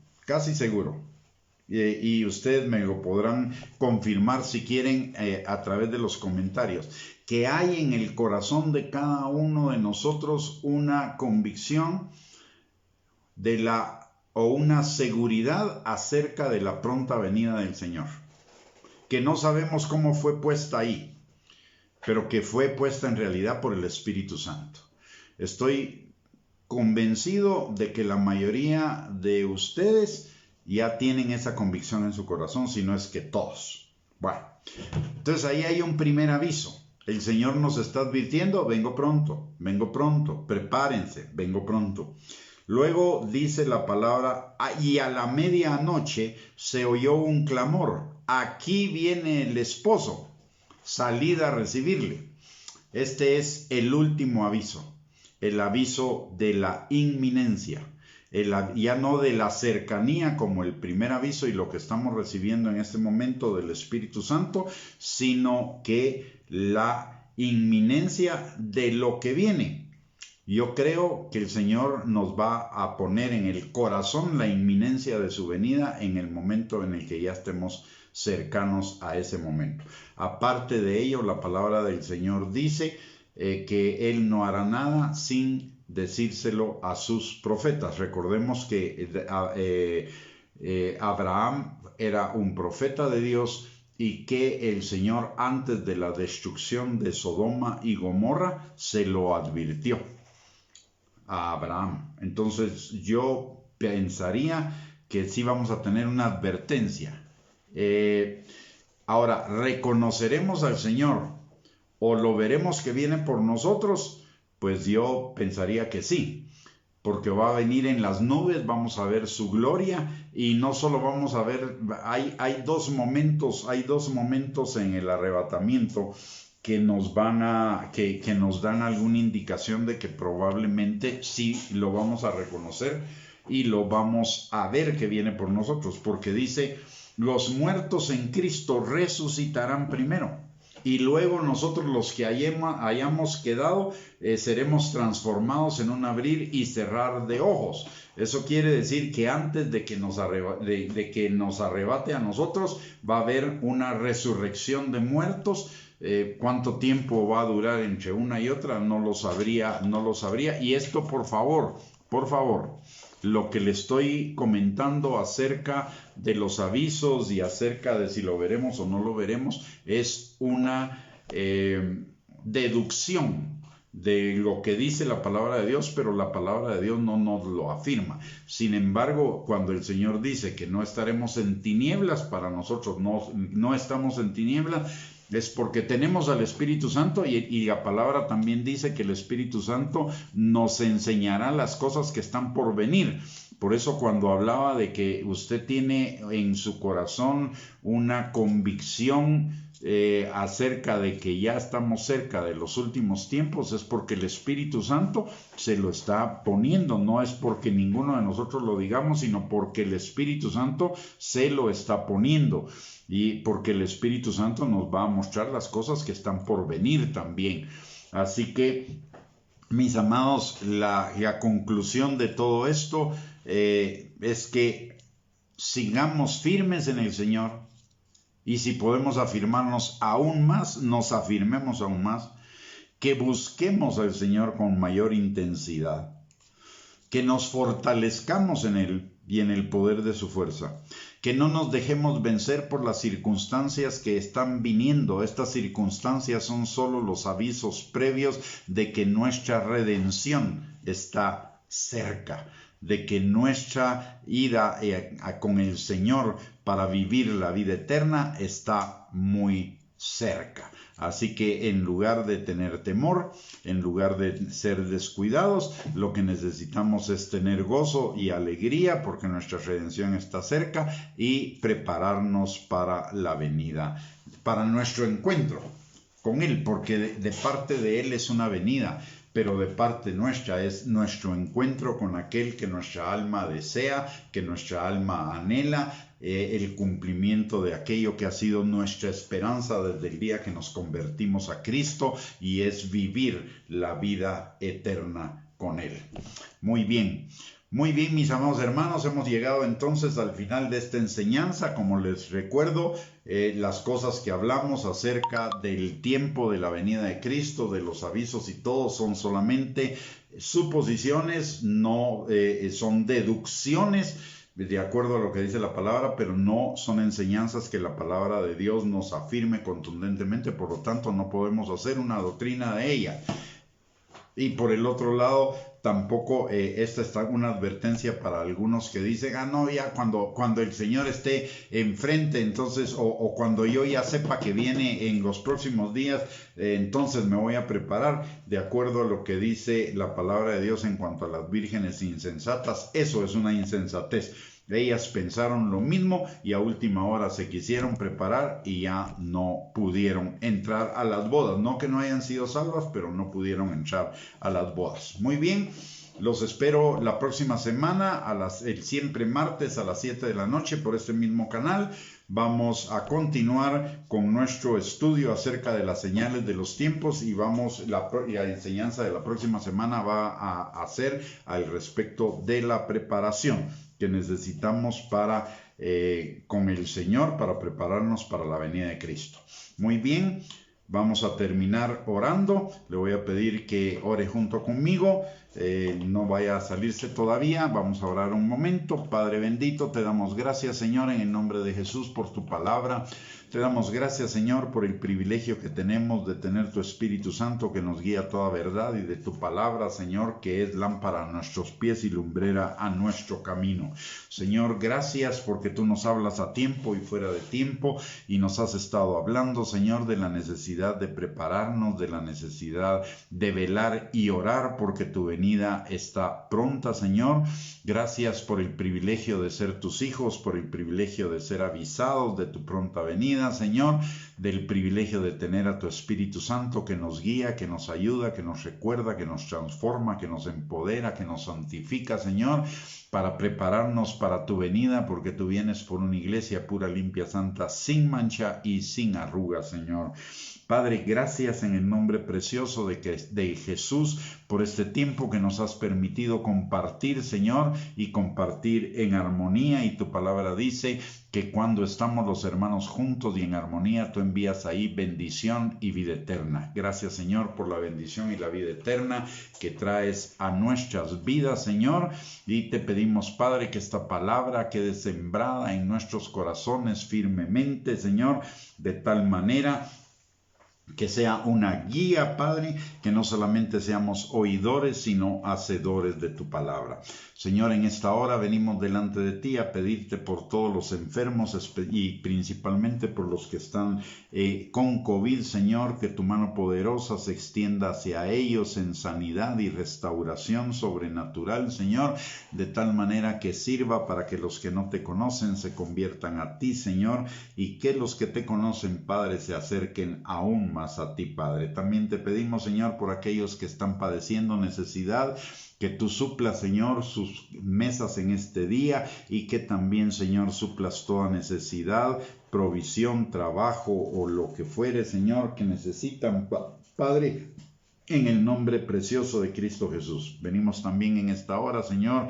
y ustedes me lo podrán confirmar si quieren a través de los comentarios, que hay en el corazón de cada uno de nosotros una convicción o una seguridad acerca de la pronta venida del Señor, que no sabemos cómo fue puesta ahí, pero que fue puesta en realidad por el Espíritu Santo. Estoy convencido de que la mayoría de ustedes ya tienen esa convicción en su corazón, si no es que todos. Bueno, entonces ahí hay un primer aviso. El Señor nos está advirtiendo: vengo pronto, prepárense, vengo pronto. Luego dice la palabra, y a la medianoche se oyó un clamor: aquí viene el esposo, salid a recibirle. Este es el último aviso, el aviso de la inminencia, ya no de la cercanía como el primer aviso y lo que estamos recibiendo en este momento del Espíritu Santo, sino que la inminencia de lo que viene. Yo creo que el Señor nos va a poner en el corazón la inminencia de su venida en el momento en el que ya estemos cercanos a ese momento. Aparte de ello, la palabra del Señor dice que Él no hará nada sin decírselo a sus profetas. Recordemos que Abraham era un profeta de Dios, y que el Señor, antes de la destrucción de Sodoma y Gomorra, se lo advirtió a Abraham. Entonces yo pensaría que sí vamos a tener una advertencia. Ahora, ¿reconoceremos al Señor o lo veremos que viene por nosotros? Pues yo pensaría que sí, porque va a venir en las nubes, vamos a ver su gloria, y no solo vamos a ver, hay dos momentos en el arrebatamiento que nos dan alguna indicación de que probablemente sí lo vamos a reconocer y lo vamos a ver que viene por nosotros, porque dice: los muertos en Cristo resucitarán primero, y luego nosotros, los que hayamos quedado, seremos transformados en un abrir y cerrar de ojos. Eso quiere decir que antes de que nos arrebate a nosotros, va a haber una resurrección de muertos. ¿Cuánto tiempo va a durar entre una y otra? No lo sabría. Y esto, por favor, lo que le estoy comentando acerca de los avisos y acerca de si lo veremos o no lo veremos, es una deducción de lo que dice la palabra de Dios, pero la palabra de Dios no nos lo afirma. Sin embargo, cuando el Señor dice que no estaremos en tinieblas, para nosotros no estamos en tinieblas, es porque tenemos al Espíritu Santo, y la palabra también dice que el Espíritu Santo nos enseñará las cosas que están por venir. Por eso, cuando hablaba de que usted tiene en su corazón una convicción acerca de que ya estamos cerca de los últimos tiempos, es porque el Espíritu Santo se lo está poniendo. No es porque ninguno de nosotros lo digamos, sino porque el Espíritu Santo se lo está poniendo, y porque el Espíritu Santo nos va a mostrar las cosas que están por venir también. Así que, mis amados, la conclusión de todo esto es que sigamos firmes en el Señor, y si podemos afirmarnos aún más, nos afirmemos aún más, que busquemos al Señor con mayor intensidad, que nos fortalezcamos en Él y en el poder de su fuerza, que no nos dejemos vencer por las circunstancias que están viniendo. Estas circunstancias son solo los avisos previos de que nuestra redención está cerca, de que nuestra ida con el Señor para vivir la vida eterna está muy cerca. Así que en lugar de tener temor, en lugar de ser descuidados, lo que necesitamos es tener gozo y alegría porque nuestra redención está cerca y prepararnos para la venida, para nuestro encuentro con Él, porque de parte de Él es una venida, pero de parte nuestra es nuestro encuentro con aquel que nuestra alma desea, que nuestra alma anhela, el cumplimiento de aquello que ha sido nuestra esperanza desde el día que nos convertimos a Cristo, y es vivir la vida eterna con Él. Muy bien, mis amados hermanos, hemos llegado entonces al final de esta enseñanza. Como les recuerdo, las cosas que hablamos acerca del tiempo de la venida de Cristo, de los avisos y todo, son solamente suposiciones, no son deducciones de acuerdo a lo que dice la palabra, pero no son enseñanzas que la palabra de Dios nos afirme contundentemente, por lo tanto no podemos hacer una doctrina de ella. Y por el otro lado, tampoco esta está una advertencia para algunos que dicen, no, ya cuando el Señor esté enfrente, entonces, o cuando yo ya sepa que viene en los próximos días, entonces me voy a preparar de acuerdo a lo que dice la palabra de Dios en cuanto a las vírgenes insensatas. Eso es una insensatez. Ellas pensaron lo mismo y a última hora se quisieron preparar y ya no pudieron entrar a las bodas. No que no hayan sido salvas, pero no pudieron entrar a las bodas. Muy bien, los espero la próxima semana, el siempre martes a las 7 de la noche por este mismo canal. Vamos a continuar con nuestro estudio acerca de las señales de los tiempos y la enseñanza de la próxima semana va a ser al respecto de la preparación que necesitamos con el Señor para prepararnos para la venida de Cristo. Muy bien, vamos a terminar orando. Le voy a pedir que ore junto conmigo. No vaya a salirse todavía. Vamos a orar un momento. Padre bendito, te damos gracias, Señor, en el nombre de Jesús por tu palabra. Te damos gracias, Señor, por el privilegio que tenemos de tener tu Espíritu Santo que nos guía a toda verdad, y de tu palabra, Señor, que es lámpara a nuestros pies y lumbrera a nuestro camino. Señor, gracias porque tú nos hablas a tiempo y fuera de tiempo, y nos has estado hablando, Señor, de la necesidad de prepararnos, de la necesidad de velar y orar porque tu venida está pronta, Señor. Gracias por el privilegio de ser tus hijos, por el privilegio de ser avisados de tu pronta venida, Señor, del privilegio de tener a tu Espíritu Santo que nos guía, que nos ayuda, que nos recuerda, que nos transforma, que nos empodera, que nos santifica, Señor, para prepararnos para tu venida, porque tú vienes por una iglesia pura, limpia, santa, sin mancha y sin arruga, Señor. Padre, gracias en el nombre precioso de Jesús por este tiempo que nos has permitido compartir, Señor, y compartir en armonía. Y tu palabra dice que cuando estamos los hermanos juntos y en armonía, tú envías ahí bendición y vida eterna. Gracias, Señor, por la bendición y la vida eterna que traes a nuestras vidas, Señor. Y te pedimos, Padre, que esta palabra quede sembrada en nuestros corazones firmemente, Señor, de tal manera que sea una guía, Padre, que no solamente seamos oidores, sino hacedores de tu palabra. Señor, en esta hora venimos delante de ti a pedirte por todos los enfermos y principalmente por los que están con COVID, Señor, que tu mano poderosa se extienda hacia ellos en sanidad y restauración sobrenatural, Señor, de tal manera que sirva para que los que no te conocen se conviertan a ti, Señor, y que los que te conocen, Padre, se acerquen aún más a ti, Padre. También te pedimos, Señor, por aquellos que están padeciendo necesidad, que tú suplas, Señor, sus mesas en este día, y que también, Señor, suplas toda necesidad, provisión, trabajo o lo que fuere, Señor, que necesitan, Padre, en el nombre precioso de Cristo Jesús. Venimos también en esta hora, Señor,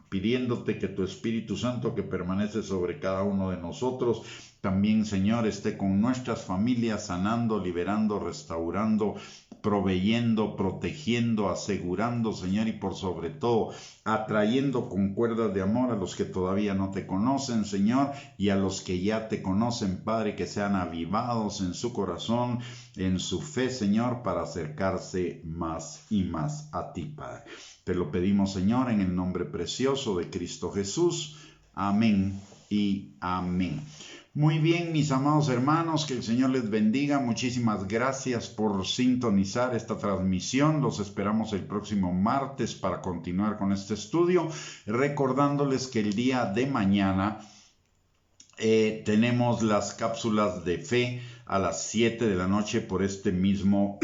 pidiéndote que tu Espíritu Santo que permanece sobre cada uno de nosotros También, Señor, esté con nuestras familias, sanando, liberando, restaurando, proveyendo, protegiendo, asegurando, Señor, y por sobre todo, atrayendo con cuerdas de amor a los que todavía no te conocen, Señor, y a los que ya te conocen, Padre, que sean avivados en su corazón, en su fe, Señor, para acercarse más y más a ti, Padre. Te lo pedimos, Señor, en el nombre precioso de Cristo Jesús. Amén y amén. Muy bien, mis amados hermanos, que el Señor les bendiga. Muchísimas gracias por sintonizar esta transmisión. Los esperamos el próximo martes para continuar con este estudio, recordándoles que el día de mañana tenemos las cápsulas de fe a las 7 de la noche por este mismo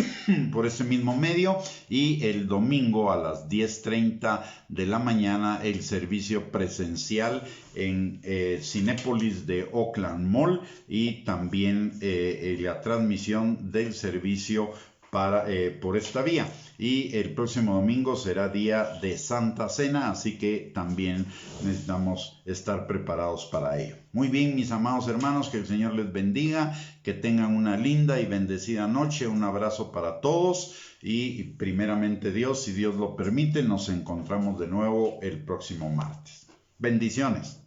medio, y el domingo a las 10:30 de la mañana el servicio presencial en Cinépolis de Oakland Mall, y también la transmisión del servicio por esta vía. Y el próximo domingo será día de Santa Cena, así que también necesitamos estar preparados para ello. Muy bien, mis amados hermanos, que el Señor les bendiga, que tengan una linda y bendecida noche. Un abrazo para todos y primeramente Dios, si Dios lo permite, nos encontramos de nuevo el próximo martes. Bendiciones.